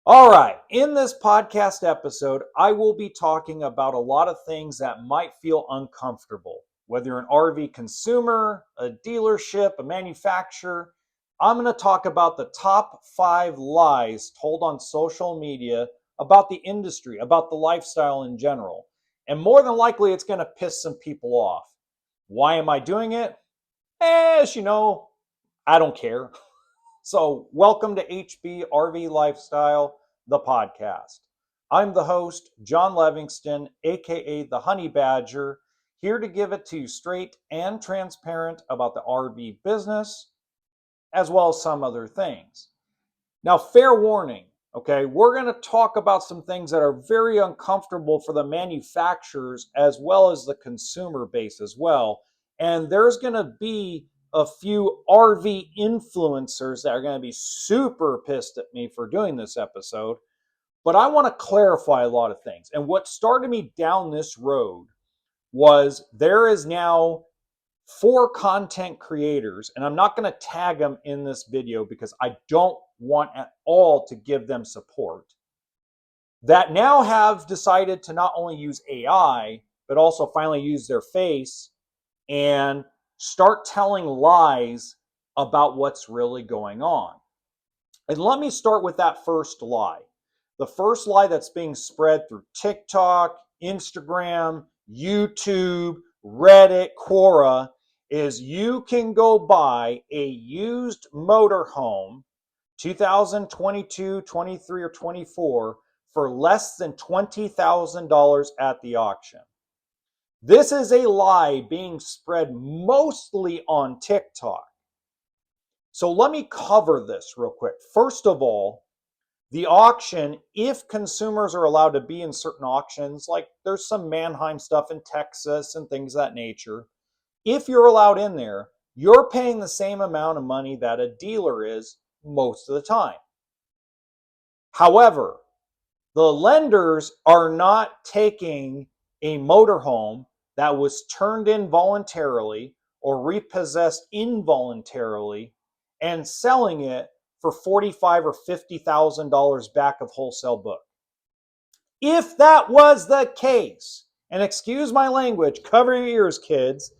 All right, in this podcast episode, I will be talking about a lot of things that might feel uncomfortable. Whether you're an RV consumer, a dealership, a manufacturer, I'm going to talk about the top 5 lies told on social media about the industry, about the lifestyle in general. And more than likely, it's going to piss some people off. Why am I doing it? As you know, I don't care. So, welcome to HB RV Lifestyle, the podcast. I'm the host, John Levingston, aka the Honey Badger, here to give it to you straight and transparent about the RV business, as well as some other things. Now, fair warning, okay, we're going to talk about some things that are very uncomfortable for the manufacturers as well as the consumer base as well. And there's going to be a few RV influencers that are going to be super pissed at me for doing this episode. But I want to clarify a lot of things. And what started me down this road was there is now 4 content creators, and I'm not going to tag them in this video because I don't want at all to give them support, that now have decided to not only use AI, but also finally use their face and start telling lies about what's really going on. And let me start with that first lie. The first lie that's being spread through TikTok, Instagram, YouTube, Reddit, Quora is you can go buy a used motorhome, 2022, 23, or 24, for less than $20,000 at the auction. This is a lie being spread mostly on TikTok. So let me cover this real quick. First of all, the auction, if consumers are allowed to be in certain auctions, like there's some Mannheim stuff in Texas and things of that nature, if you're allowed in there, you're paying the same amount of money that a dealer is most of the time. However, the lenders are not taking a motorhome that was turned in voluntarily or repossessed involuntarily and selling it for $45,000 or $50,000 back of wholesale book. If that was the case, and excuse my language, cover your ears, kids.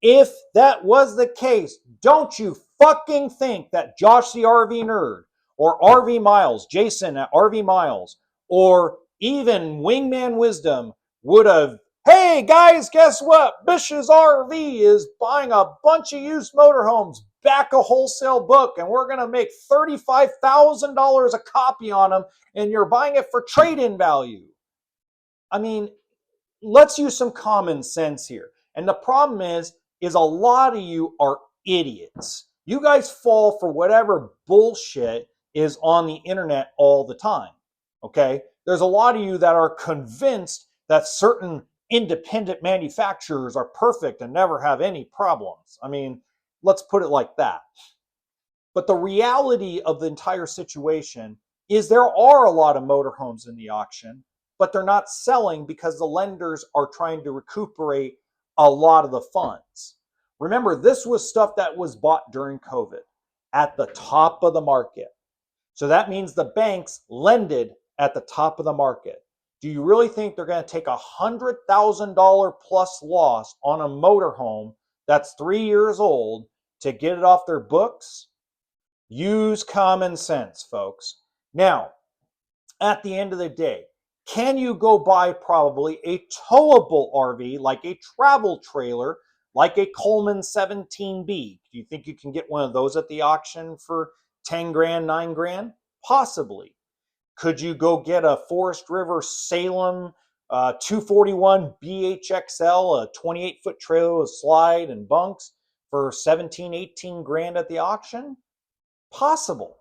If that was the case, don't you fucking think that Josh the RV Nerd or RV Miles, Jason at RV Miles, or even Wingman Wisdom would have, hey guys, guess what? Bish's RV is buying a bunch of used motorhomes, back a wholesale book, and we're going to make $35,000 a copy on them, and you're buying it for trade-in value. I mean, let's use some common sense here. And the problem is a lot of you are idiots. You guys fall for whatever bullshit is on the internet all the time. Okay? There's a lot of you that are convinced that certain independent manufacturers are perfect and never have any problems. I mean, let's put it like that. But the reality of the entire situation is there are a lot of motorhomes in the auction, but they're not selling because the lenders are trying to recuperate a lot of the funds. Remember, this was stuff that was bought during COVID at the top of the market. So that means the banks lended at the top of the market. Do you really think they're going to take $100,000 plus loss on a motorhome that's 3 years old to get it off their books? Use common sense, folks. Now, at the end of the day, can you go buy probably a towable RV, like a travel trailer, like a Coleman 17B? Do you think you can get one of those at the auction for 10 grand, 9 grand? Possibly. Could you go get a Forest River Salem 241 BHXL, a 28-foot trailer with slide and bunks for 17, 18 grand at the auction? Possible.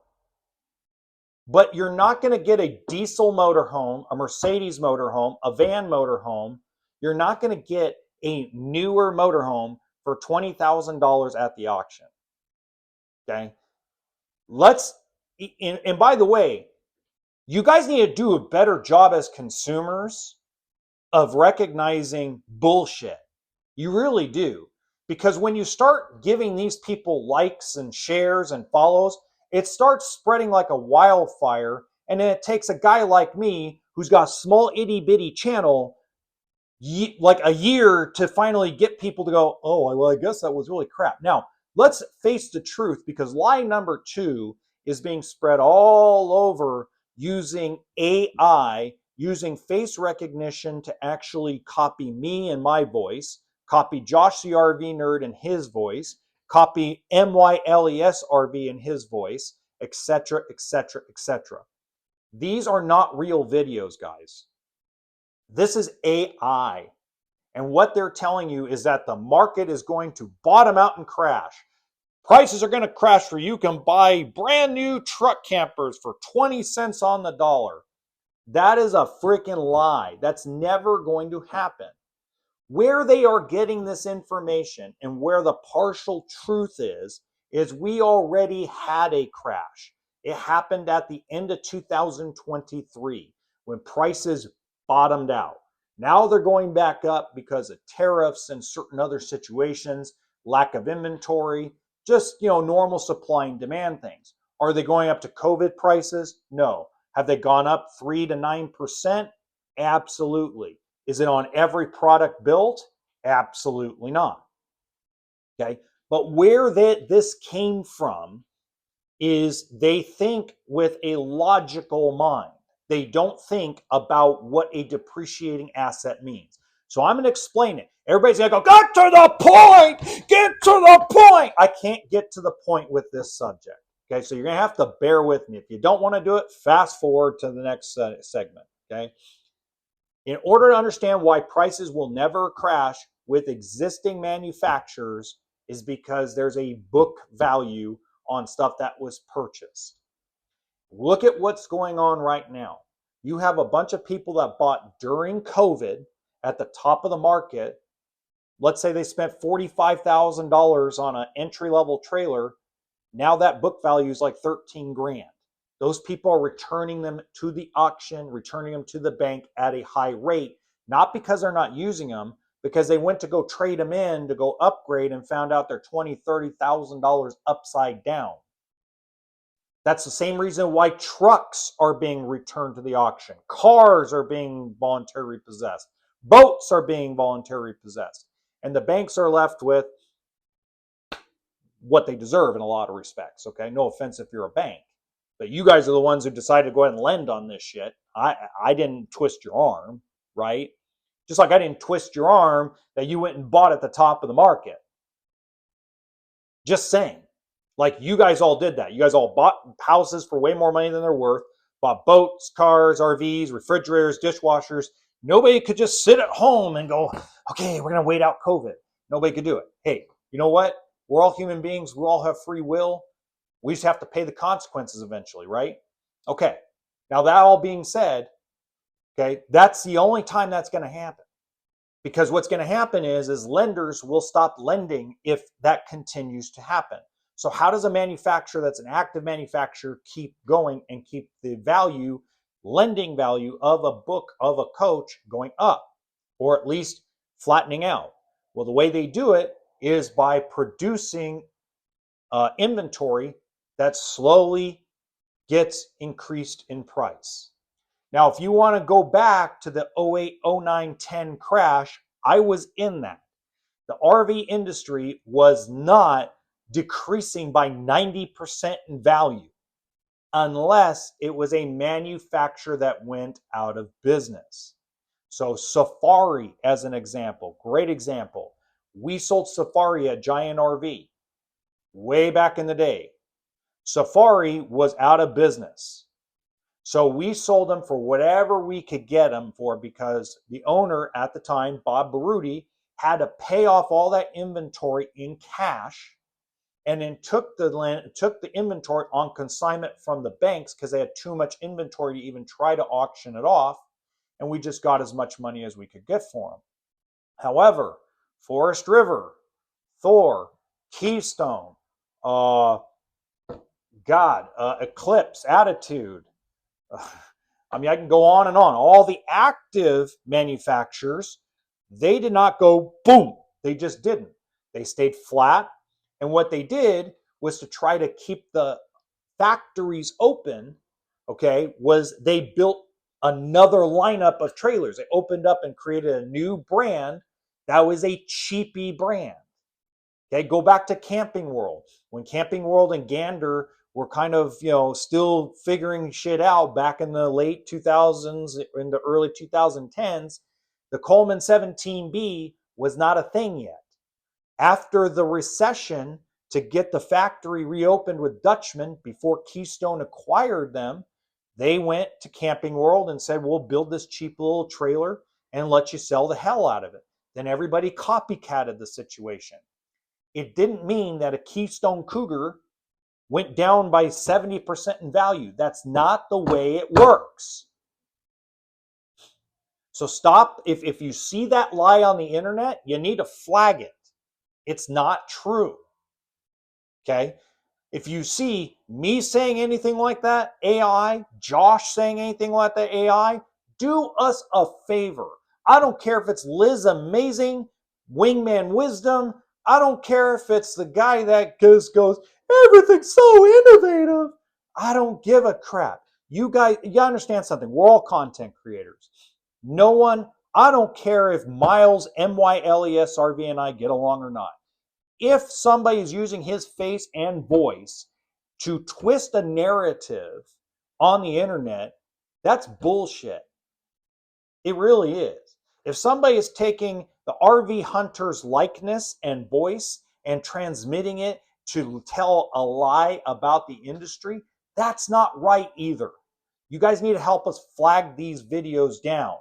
But you're not going to get a diesel motorhome, a Mercedes motorhome, a van motorhome. You're not going to get a newer motorhome for $20,000 at the auction. Okay? And by the way, you guys need to do a better job as consumers of recognizing bullshit. You really do. Because when you start giving these people likes and shares and follows, it starts spreading like a wildfire, And then it takes a guy like me who's got a small itty bitty channel like a year to finally get people to go, oh, well, I guess that was really crap. Now, let's face the truth, because lie number 2 is being spread all over using AI, using face recognition to actually copy me and my voice, copy Josh the RV nerd and his voice, copy MYLES RV and his voice, etc., etc., etc. These are not real videos, guys. This is AI. And what they're telling you is that the market is going to bottom out and crash. Prices are going to crash for you can buy brand new truck campers for 20 cents on the dollar. That is a freaking lie. That's never going to happen. Where they are getting this information and where the partial truth is we already had a crash. It happened at the end of 2023 when prices bottomed out. Now they're going back up because of tariffs and certain other situations, lack of inventory, just normal supply and demand things. Are they going up to COVID prices? No. Have they gone up 3 to 9%? Absolutely. Is it on every product built? Absolutely not. Okay. But where this came from is they think with a logical mind. They don't think about what a depreciating asset means. So I'm going to explain it. Everybody's going to go, get to the point, get to the point. I can't get to the point with this subject. Okay, so you're going to have to bear with me. If you don't want to do it, fast forward to the next segment. Okay. In order to understand why prices will never crash with existing manufacturers is because there's a book value on stuff that was purchased. Look at what's going on right now. You have a bunch of people that bought during COVID at the top of the market. Let's say they spent $45,000 on an entry-level trailer. Now that book value is like 13 grand. Those people are returning them to the auction, returning them to the bank at a high rate, not because they're not using them, because they went to go trade them in to go upgrade and found out they're $20,000, $30,000 upside down. That's the same reason why trucks are being returned to the auction. Cars are being voluntarily repossessed. Boats are being voluntarily repossessed. And the banks are left with what they deserve in a lot of respects. Okay, no offense if you're a bank. But you guys are the ones who decided to go ahead and lend on this shit. I didn't twist your arm, right? Just like I didn't twist your arm that you went and bought at the top of the market. Just saying. Like you guys all did that. You guys all bought houses for way more money than they're worth, bought boats, cars, RVs, refrigerators, dishwashers. Nobody could just sit at home and go, okay, we're going to wait out COVID. Nobody could do it. Hey, you know what? We're all human beings. We all have free will. We just have to pay the consequences eventually, right? Okay. Now that all being said, okay, that's the only time that's going to happen. Because what's going to happen is lenders will stop lending if that continues to happen. So how does a manufacturer that's an active manufacturer keep going and keep the value, lending value of a book, of a coach going up, or at least flattening out? Well, the way they do it is by producing inventory that slowly gets increased in price. Now, if you want to go back to the 08, 09, 10 crash, I was in that. The RV industry was not decreasing by 90% in value unless it was a manufacturer that went out of business. So Safari, as an example, great example. We sold Safari at Giant RV way back in the day. Safari was out of business. So we sold them for whatever we could get them for because the owner at the time, Bob Baruti, had to pay off all that inventory in cash and then took the inventory on consignment from the banks because they had too much inventory to even try to auction it off. And we just got as much money as we could get for them. However, Forest River, Thor, Keystone, Eclipse, Attitude, I mean, I can go on and on. All the active manufacturers, they did not go boom. They just didn't. They stayed flat. And what they did was to try to keep the factories open okay, was they built another lineup of trailers. They opened up and created a new brand that was a cheapy brand. Okay, go back to Camping World. When Camping World and Gander were kind of, still figuring shit out back in the late 2000s, in the early 2010s, the Coleman 17B was not a thing yet. After the recession, to get the factory reopened with Dutchman before Keystone acquired them, they went to Camping World and said, we'll build this cheap little trailer and let you sell the hell out of it. Then everybody copycatted the situation. It didn't mean that a Keystone Cougar went down by 70% in value. That's not the way it works. So stop. If you see that lie on the internet, you need to flag it. It's not true. Okay? If you see me saying anything like that, AI, Josh saying anything like that, AI, do us a favor. I don't care if it's Liz Amazing, Wingman Wisdom. I don't care if it's the guy that goes, everything's so innovative. I don't give a crap. You guys, you understand something. We're all content creators. No one, I don't care if Miles, MYLESRV, and I get along or not. If somebody is using his face and voice to twist a narrative on the internet, that's bullshit. It really is. If somebody is taking the RV hunter's likeness and voice and transmitting it to tell a lie about the industry, that's not right either. You guys need to help us flag these videos down.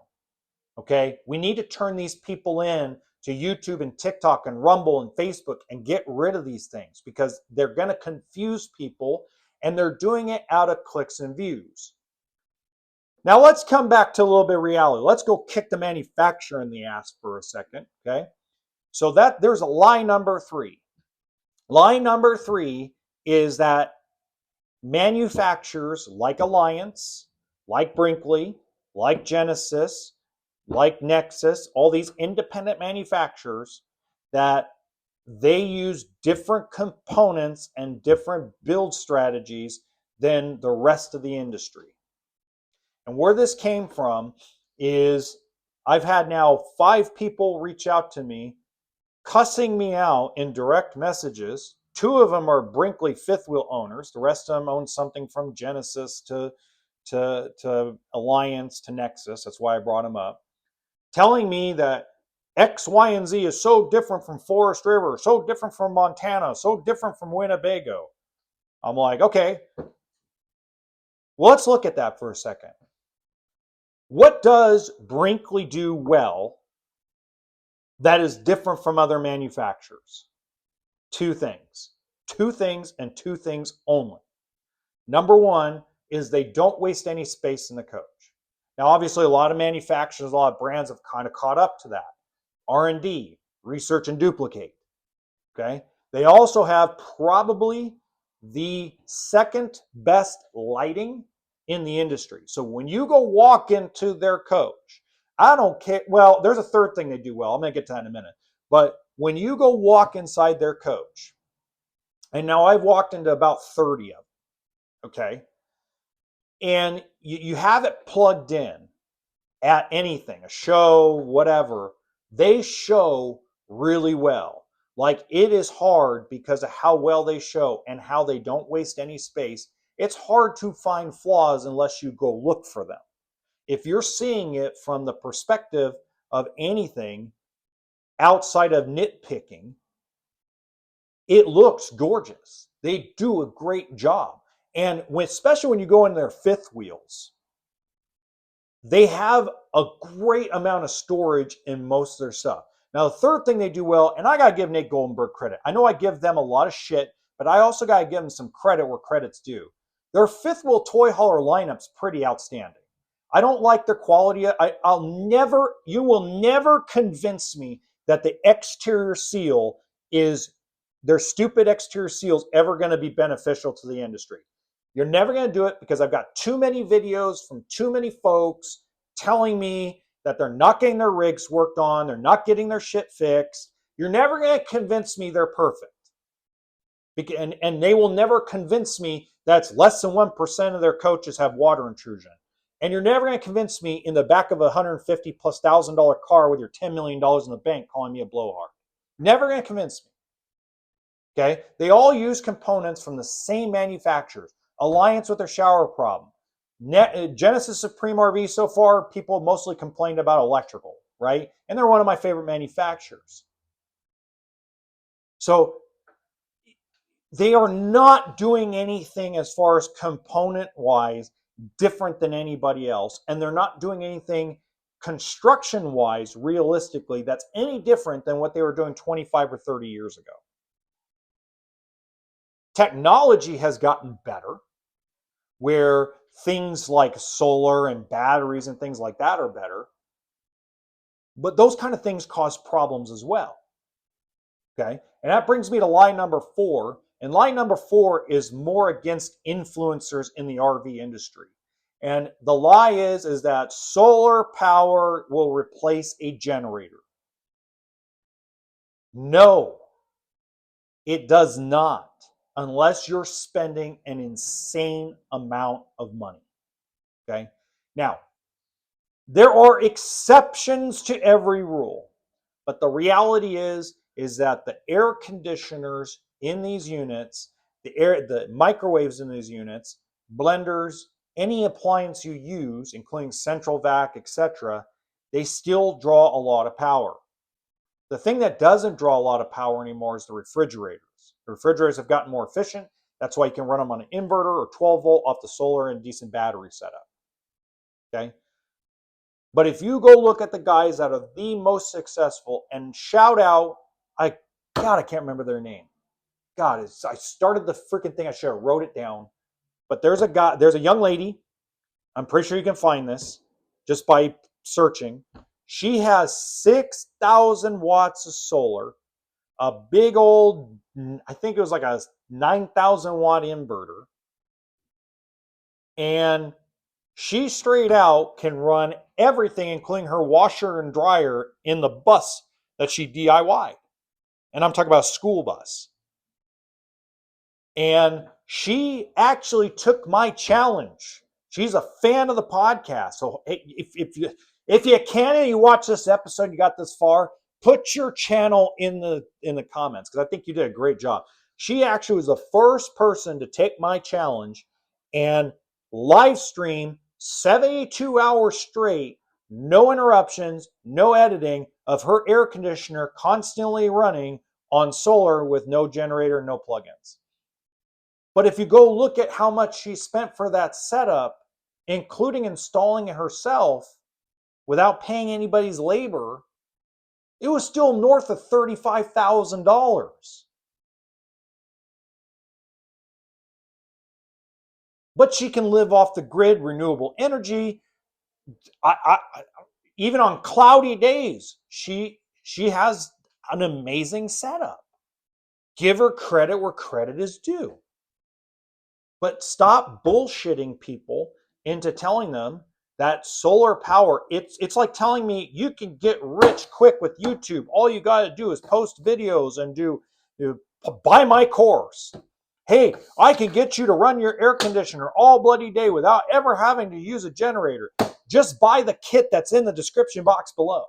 Okay? We need to turn these people in to YouTube and TikTok and Rumble and Facebook and get rid of these things because they're going to confuse people and they're doing it out of clicks and views. Now let's come back to a little bit of reality. Let's go kick the manufacturer in the ass for a second, okay? So that there's a lie number 3. Lie number 3 is that manufacturers like Alliance, like Brinkley, like Genesis, like Nexus, all these independent manufacturers, that they use different components and different build strategies than the rest of the industry. And where this came from is I've had now 5 people reach out to me cussing me out in direct messages. 2 of them are Brinkley fifth wheel owners. The rest of them own something from Genesis to Alliance to Nexus. That's why I brought them up. Telling me that X, Y, and Z is so different from Forest River, so different from Montana, so different from Winnebago. I'm like, okay, well, let's look at that for a second. What does Brinkley do well that is different from other manufacturers? 2 things. 2 things and 2 things only. Number 1 is they don't waste any space in the coach. Now, obviously, a lot of manufacturers, a lot of brands have kind of caught up to that. R&D, research and duplicate. Okay. They also have probably the second best lighting in the industry. So when you go walk into their coach, I don't care. Well, there's a third thing they do well. I'm going to get to that in a minute. But when you go walk inside their coach, and now I've walked into about 30 of them, okay, and you have it plugged in at anything, a show, whatever, they show really well. Like, it is hard because of how well they show and how they don't waste any space. It's hard to find flaws unless you go look for them. If you're seeing it from the perspective of anything outside of nitpicking, it looks gorgeous. They do a great job. And especially when you go in their fifth wheels, they have a great amount of storage in most of their stuff. Now, the third thing they do well, and I got to give Nate Goldenberg credit. I know I give them a lot of shit, but I also got to give them some credit where credit's due. Their fifth wheel toy hauler lineup's pretty outstanding. I don't like their quality. You will never convince me that the exterior seal is, their stupid exterior seals ever going to be beneficial to the industry. You're never going to do it because I've got too many videos from too many folks telling me that they're not getting their rigs worked on, they're not getting their shit fixed. You're never going to convince me they're perfect. And they will never convince me that's less than 1% of their coaches have water intrusion. And you're never going to convince me in the back of a $150,000+ car with your $10 million in the bank calling me a blowhard. Never going to convince me. Okay? They all use components from the same manufacturers. Alliance with their shower problem. Genesis Supreme RV so far, people mostly complained about electrical, right? And they're one of my favorite manufacturers. So they are not doing anything as far as component wise different than anybody else. And they're not doing anything construction wise, realistically, that's any different than what they were doing 25 or 30 years ago. Technology has gotten better, where things like solar and batteries and things like that are better. But those kind of things cause problems as well. Okay. And that brings me to lie number 4. And lie number 4 is more against influencers in the RV industry. And the lie is that solar power will replace a generator. No, it does not, unless you're spending an insane amount of money. Okay. Now, there are exceptions to every rule, but the reality is that the air conditioners in these units, the microwaves in these units, blenders, any appliance you use, including central vac, etc., they still draw a lot of power. The thing that doesn't draw a lot of power anymore is the refrigerators. The refrigerators have gotten more efficient. That's why you can run them on an inverter or 12 volt off the solar and decent battery setup. Okay. But if you go look at the guys that are the most successful, and shout out, I can't remember their name. God, I started the freaking thing. I should have wrote it down. But there's a young lady. I'm pretty sure you can find this just by searching. She has 6,000 watts of solar, a big old, I think it was like a 9,000 watt inverter, and she straight out can run everything, including her washer and dryer, in the bus that she DIY'd. And I'm talking about a school bus. And she actually took my challenge. She's a fan of the podcast. So if you can and you watch this episode, you got this far, put your channel in the comments, because I think you did a great job. She actually was the first person to take my challenge and live stream 72 hours straight, no interruptions, no editing, of her air conditioner constantly running on solar with no generator, no plugins. But if you go look at how much she spent for that setup, including installing it herself without paying anybody's labor, it was still north of $35,000. But she can live off the grid, renewable energy. Even on cloudy days, she has an amazing setup. Give her credit where credit is due. But stop bullshitting people into telling them that solar power, it's like telling me you can get rich quick with YouTube. All you got to do is post videos and buy my course. Hey, I can get you to run your air conditioner all bloody day without ever having to use a generator. Just buy the kit that's in the description box below.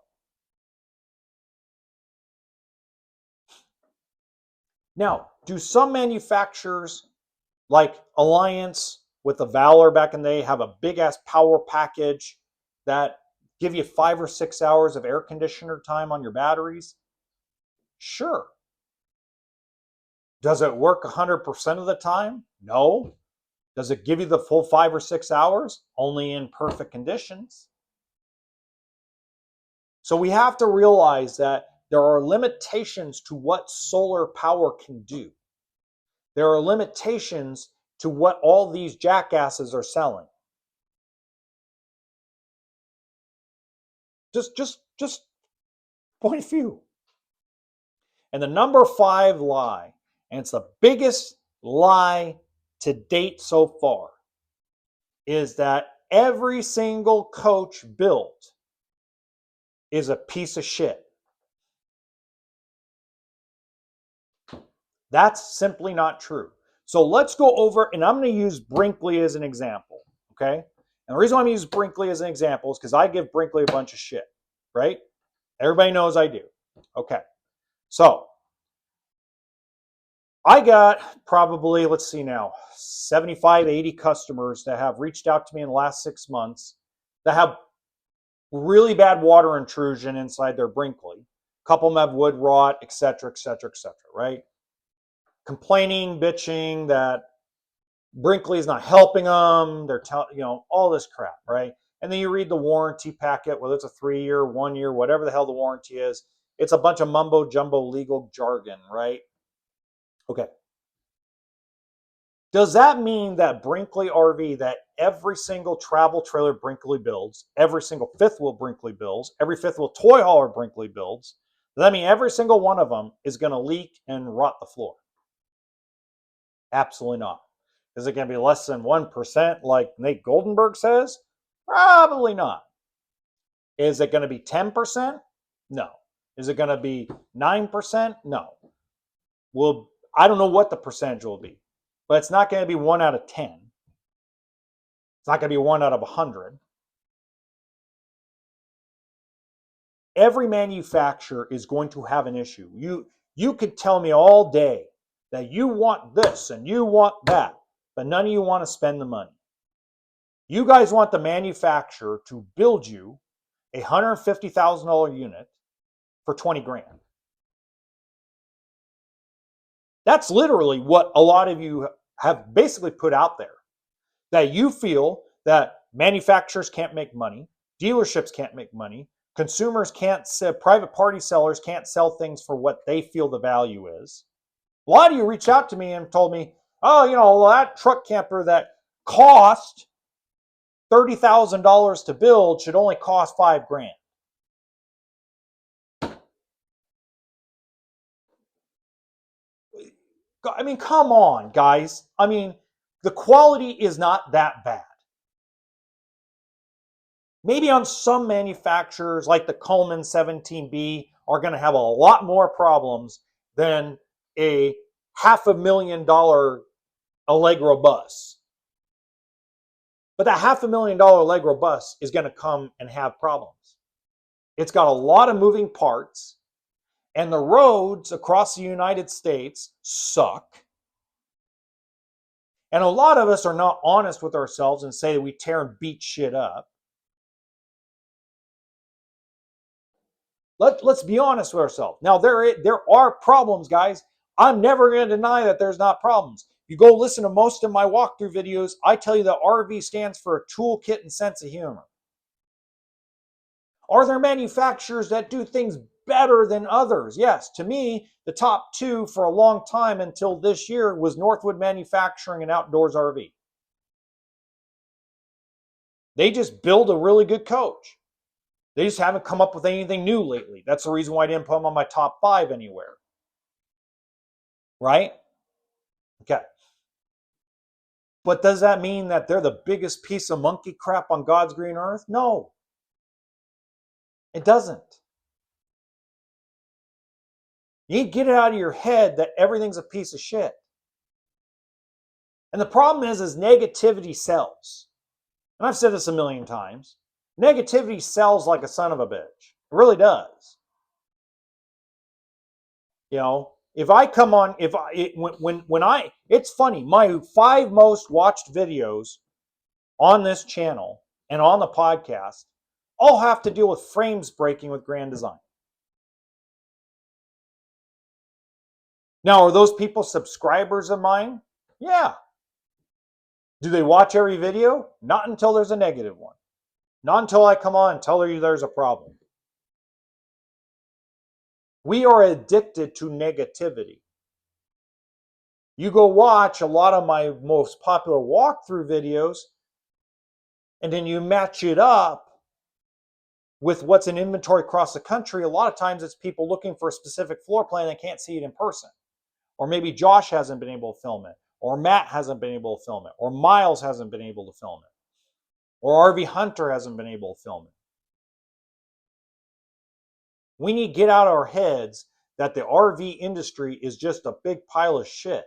Now, do some manufacturers, like Alliance with the Valor back in the day, have a big ass power package that give you 5 or 6 hours of air conditioner time on your batteries? Sure. Does it work 100% of the time? No. Does it give you the full 5 or 6 hours? Only in perfect conditions. So we have to realize that there are limitations to what solar power can do. There are limitations to what all these jackasses are selling. Just point of view. And the number 5 lie, and it's the biggest lie to date so far, is that every single coach built is a piece of shit. That's simply not true. So let's go over, and I'm going to use Brinkley as an example, okay? And the reason why I'm using Brinkley as an example is because I give Brinkley a bunch of shit, right? Everybody knows I do. Okay. So I got probably, let's see now, 75, 80 customers that have reached out to me in the last 6 months that have really bad water intrusion inside their Brinkley. A couple of them have wood rot, et cetera, et cetera, et cetera, right? Complaining, bitching that Brinkley is not helping them. They're all this crap, right? And then you read the warranty packet, whether it's a 3-year, 1 year, whatever the hell the warranty is. It's a bunch of mumbo jumbo legal jargon, right? Okay. Does that mean that Brinkley RV, that every single travel trailer Brinkley builds, every single fifth wheel Brinkley builds, every fifth wheel toy hauler Brinkley builds, does that mean every single one of them is going to leak and rot the floor? Absolutely not. Is it going to be less than 1% like Nate Goldenberg says? Probably not. Is it going to be 10%? No. Is it going to be 9%? No. Well, I don't know what the percentage will be, but it's not going to be 1 out of 10. It's not going to be 1 out of 100. Every manufacturer is going to have an issue. You could tell me all day that you want this and you want that, but none of you want to spend the money. You guys want the manufacturer to build you a $150,000 unit for 20 grand. That's literally what a lot of you have basically put out there. That you feel that manufacturers can't make money, dealerships can't make money, consumers can't, private party sellers can't sell things for what they feel the value is. A lot of you reached out to me and told me, oh, that truck camper that cost $30,000 to build should only cost $5,000. I mean, come on, guys. I mean, the quality is not that bad. Maybe on some manufacturers like the Coleman 17B are going to have a lot more problems than a $500,000 Allegro bus. But that $500,000 Allegro bus is going to come and have problems. It's got a lot of moving parts, and the roads across the United States suck. And a lot of us are not honest with ourselves and say we tear and beat shit up. Let's be honest with ourselves. Now, there are problems, guys. I'm never going to deny that there's not problems. You go listen to most of my walkthrough videos, I tell you that RV stands for a toolkit and sense of humor. Are there manufacturers that do things better than others? Yes. To me, the top two for a long time until this year was Northwood Manufacturing and Outdoors RV. They just build a really good coach. They just haven't come up with anything new lately. That's the reason why I didn't put them on my top 5 anywhere. Right? Okay. But does that mean that they're the biggest piece of monkey crap on God's green earth? No. It doesn't. You need to get it out of your head that everything's a piece of shit. And the problem is negativity sells. And I've said this a million times. Negativity sells like a son of a bitch. It really does. If I come on, it's funny, my 5 most watched videos on this channel and on the podcast all have to deal with frames breaking with Grand Design. Now, are those people subscribers of mine? Yeah. Do they watch every video? Not until there's a negative one. Not until I come on and tell you there's a problem. We are addicted to negativity. You go watch a lot of my most popular walkthrough videos, and then you match it up with what's in inventory across the country. A lot of times it's people looking for a specific floor plan and can't see it in person. Or maybe Josh hasn't been able to film it, or Matt hasn't been able to film it, or Miles hasn't been able to film it, or RV Hunter hasn't been able to film it. We need to get out of our heads that the RV industry is just a big pile of shit.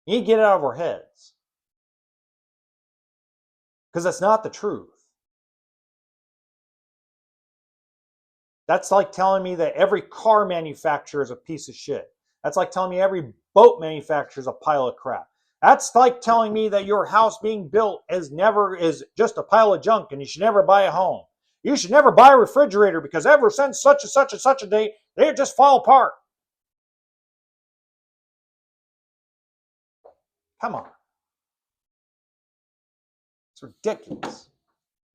You need to get it out of our heads, because that's not the truth. That's like telling me that every car manufacturer is a piece of shit. That's like telling me every boat manufacturer is a pile of crap. That's like telling me that your house being built is just a pile of junk and you should never buy a home. You should never buy a refrigerator because ever since such and such and such a date, they just fall apart. Come on. It's ridiculous.